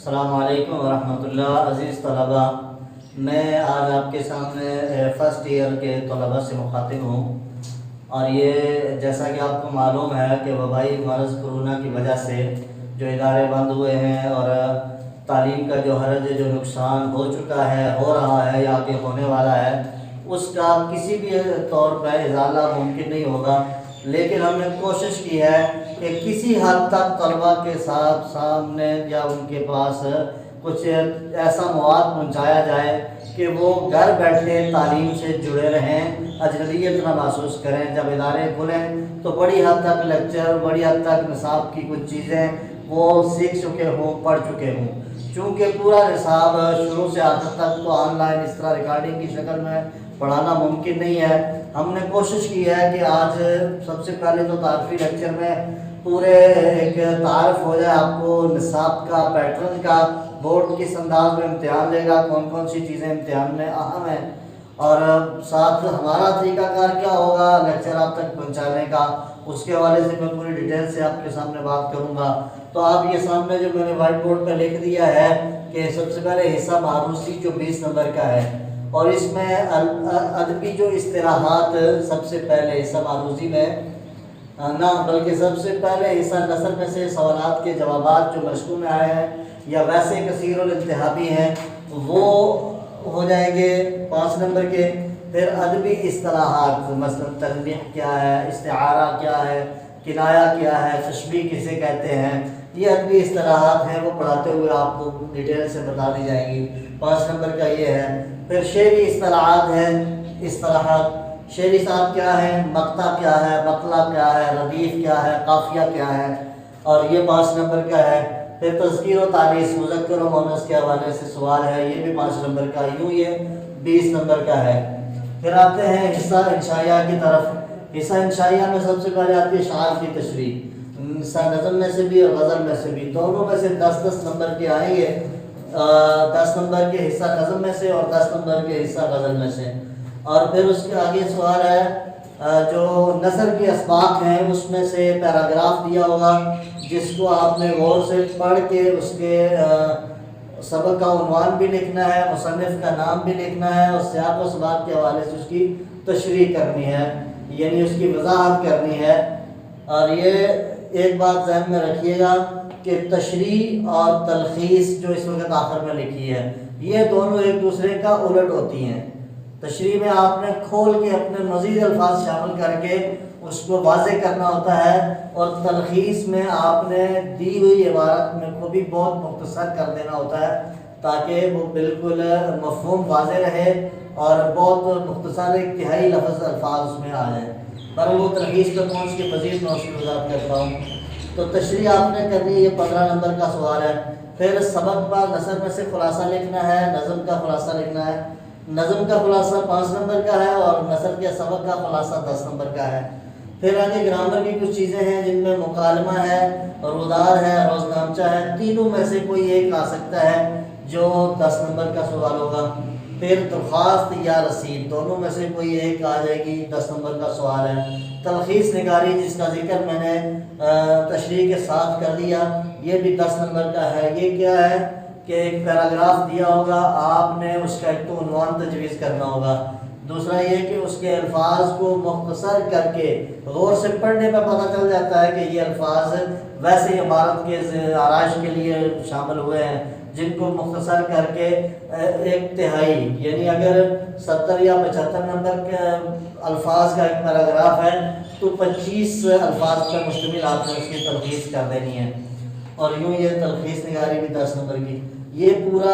السلام علیکم ورحمۃ اللہ۔ عزیز طلباء، میں آج آپ کے سامنے فرسٹ ایئر کے طلباء سے مخاطب ہوں، اور یہ جیسا کہ آپ کو معلوم ہے کہ وبائی مرض کرونا کی وجہ سے جو ادارے بند ہوئے ہیں اور تعلیم کا جو حرج جو نقصان ہو چکا ہے، ہو رہا ہے یا آگے ہونے والا ہے، اس کا کسی بھی طور پہ ازالہ ممکن نہیں ہوگا، لیکن ہم نے کوشش کی ہے کہ کسی حد تک طلباء کے ساتھ سامنے یا ان کے پاس کچھ ایسا مواد پہنچایا جائے کہ وہ گھر بیٹھے تعلیم سے جڑے رہیں، اجنبیت نہ محسوس کریں۔ جب ادارے کھلیں تو بڑی حد تک لیکچر، بڑی حد تک نصاب کی کچھ چیزیں وہ سیکھ چکے ہوں، پڑھ چکے ہوں۔ چونکہ پورا نصاب شروع سے آخر تک تو آن لائن اس طرح ریکارڈنگ کی شکل میں پڑھانا ممکن نہیں ہے۔ ہم نے کوشش کی ہے کہ آج سب سے پہلے تو تعارفی لیکچر میں پورے ایک تعارف ہو جائے آپ کو نصاب کا، پیٹرن کا، بورڈ کس انداز میں امتحان لے گا، کون کون سی چیزیں امتحان میں اہم ہیں، اور ساتھ ہمارا طریقہ کار کیا ہوگا لیکچر آپ تک پہنچانے کا، اس کے حوالے سے میں پوری ڈیٹیل سے آپ کے سامنے بات کروں گا۔ تو آپ یہ سامنے جو میں نے وائٹ بورڈ پہ لکھ دیا ہے کہ سب سے پہلے حصہ معروضی جو 20 نمبر کا ہے، اور اس میں ادبی جو اصطلاحات سب سے پہلے حصہ معروضی میں نہ بلکہ سب سے پہلے حصہ نثر میں سے سوالات کے جوابات جو مشقوں میں آئے ہیں یا ویسے کثیر الانتہابی ہیں وہ ہو جائیں گے 5 نمبر کے۔ پھر ادبی اصطلاحات مثلا تلمیح کیا ہے، استعارہ کیا ہے، کنایہ کیا ہے، تشبیہ کسے کہتے ہیں، یہ ادبی اصطلاحات ہیں، وہ پڑھاتے ہوئے آپ کو ڈیٹیل سے بتا دی جائیں گی۔ 5 نمبر کا یہ ہے۔ پھر شعری اصطلاحات ہیں، اصطلاحات شعری صاحب کیا ہے، مقطع کیا ہے، مقلع کیا ہے، ردیف کیا ہے، قافیہ کیا ہے، اور یہ 5 نمبر کا ہے۔ پھر تذکیر و تانیث مذکر و مؤنث کے حوالے سے سوال ہے، یہ بھی 5 نمبر کا، یوں یہ 20 نمبر کا ہے۔ پھر آتے ہیں حصہ انشائیہ کی طرف۔ حصہ انشائیہ میں سب سے پہلے آتی ہے اشعار کی تشریح، حصہ نظم میں سے بھی اور غزل میں سے بھی، دونوں میں سے 10-10 نمبر کے آئیں گے، 10 نمبر کے حصہ نظم میں سے اور 10 نمبر کے حصہ غزل میں سے۔ اور پھر اس کے آگے سوال ہے جو نثر کے اسباق ہیں اس میں سے پیراگراف دیا ہوگا جس کو آپ نے غور سے پڑھ کے اس کے سبق کا عنوان بھی لکھنا ہے، مصنف کا نام بھی لکھنا ہے، اور سیاق و سباق کے حوالے سے اس کی تشریح کرنی ہے، یعنی اس کی وضاحت کرنی ہے۔ اور یہ ایک بات ذہن میں رکھیے گا کہ تشریح اور تلخیص جو اس وقت آخر میں لکھی ہے یہ دونوں ایک دوسرے کا الٹ ہوتی ہیں۔ تشریح میں آپ نے کھول کے اپنے مزید الفاظ شامل کر کے اس کو واضح کرنا ہوتا ہے، اور تلخیص میں آپ نے دی ہوئی عبارت میں کو بھی بہت مختصر کر دینا ہوتا ہے تاکہ وہ بالکل مفہوم واضح رہے اور بہت مختصر ایک تہائی لفظ الفاظ اس میں آ جائے۔ پر وہ تلخیص پر پہنچ کے مزید میں اس کی وضاحت کرتا ہوں۔ تو تشریح آپ نے کرنی ہے، یہ 15 نمبر کا سوال ہے۔ پھر سبق پر نثر میں سے خلاصہ لکھنا ہے، نظم کا خلاصہ لکھنا ہے۔ نظم کا خلاصہ 5 نمبر کا ہے اور نثر کے سبق کا خلاصہ 10 نمبر کا ہے۔ پھر آگے گرامر کی کچھ چیزیں ہیں جن میں مکالمہ ہے، رودار ہے، روزنامچہ ہے، تینوں میں سے کوئی ایک آ سکتا ہے جو 10 نمبر کا سوال ہوگا۔ پھر درخواست یا رسید، دونوں میں سے کوئی ایک آ جائے گی، 10 نمبر کا سوال ہے۔ تلخیص نگاری جس کا ذکر میں نے تشریح کے ساتھ کر دیا، یہ بھی 10 نمبر کا ہے۔ یہ کیا ہے کہ ایک پیراگراف دیا ہوگا، آپ نے اس کا ایک تو عنوان تجویز کرنا ہوگا، دوسرا یہ کہ اس کے الفاظ کو مختصر کر کے غور سے پڑھنے میں پتہ چل جاتا ہے کہ یہ الفاظ ویسے عبارت کے آرائش کے لیے شامل ہوئے ہیں، جن کو مختصر کر کے ایک تہائی، یعنی اگر 70 یا 75 نمبر کے الفاظ کا ایک پیراگراف ہے تو 25 الفاظ پر مشتمل آپ نے اس کی تلخیص کر دینی ہے، اور یوں یہ تلخیص نگاری بھی 10 نمبر کی۔ یہ پورا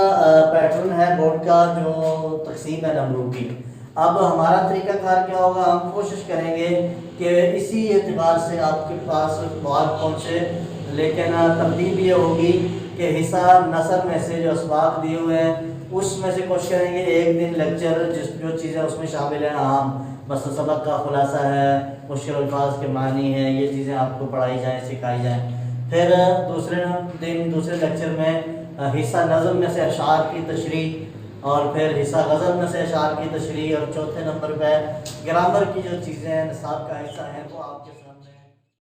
پیٹرن ہے بورڈ کا جو تقسیم ہے نمبروں کی۔ اب ہمارا طریقہ کار کیا ہوگا، ہم کوشش کریں گے کہ اسی اعتبار سے آپ کے پاس مواد پہنچے، لیکن ترتیب یہ ہوگی کہ حصہ نثر میں سے جو اسباق دیے ہوئے ہیں اس میں سے کوشش کریں گے ایک دن لیکچر جو چیزیں اس میں شامل ہیں عام، مثلا سبق کا خلاصہ ہے، مشکل الفاظ کے معنی ہیں، یہ چیزیں آپ کو پڑھائی جائیں، سکھائی جائیں۔ پھر دوسرے دن دوسرے لیکچر میں حصہ نظم میں سے اشعار کی تشریح، اور پھر حصہ غزل میں سے اشعار کی تشریح، اور چوتھے نمبر پہ گرامر کی جو چیزیں نصاب کا حصہ ہیں وہ آپ کے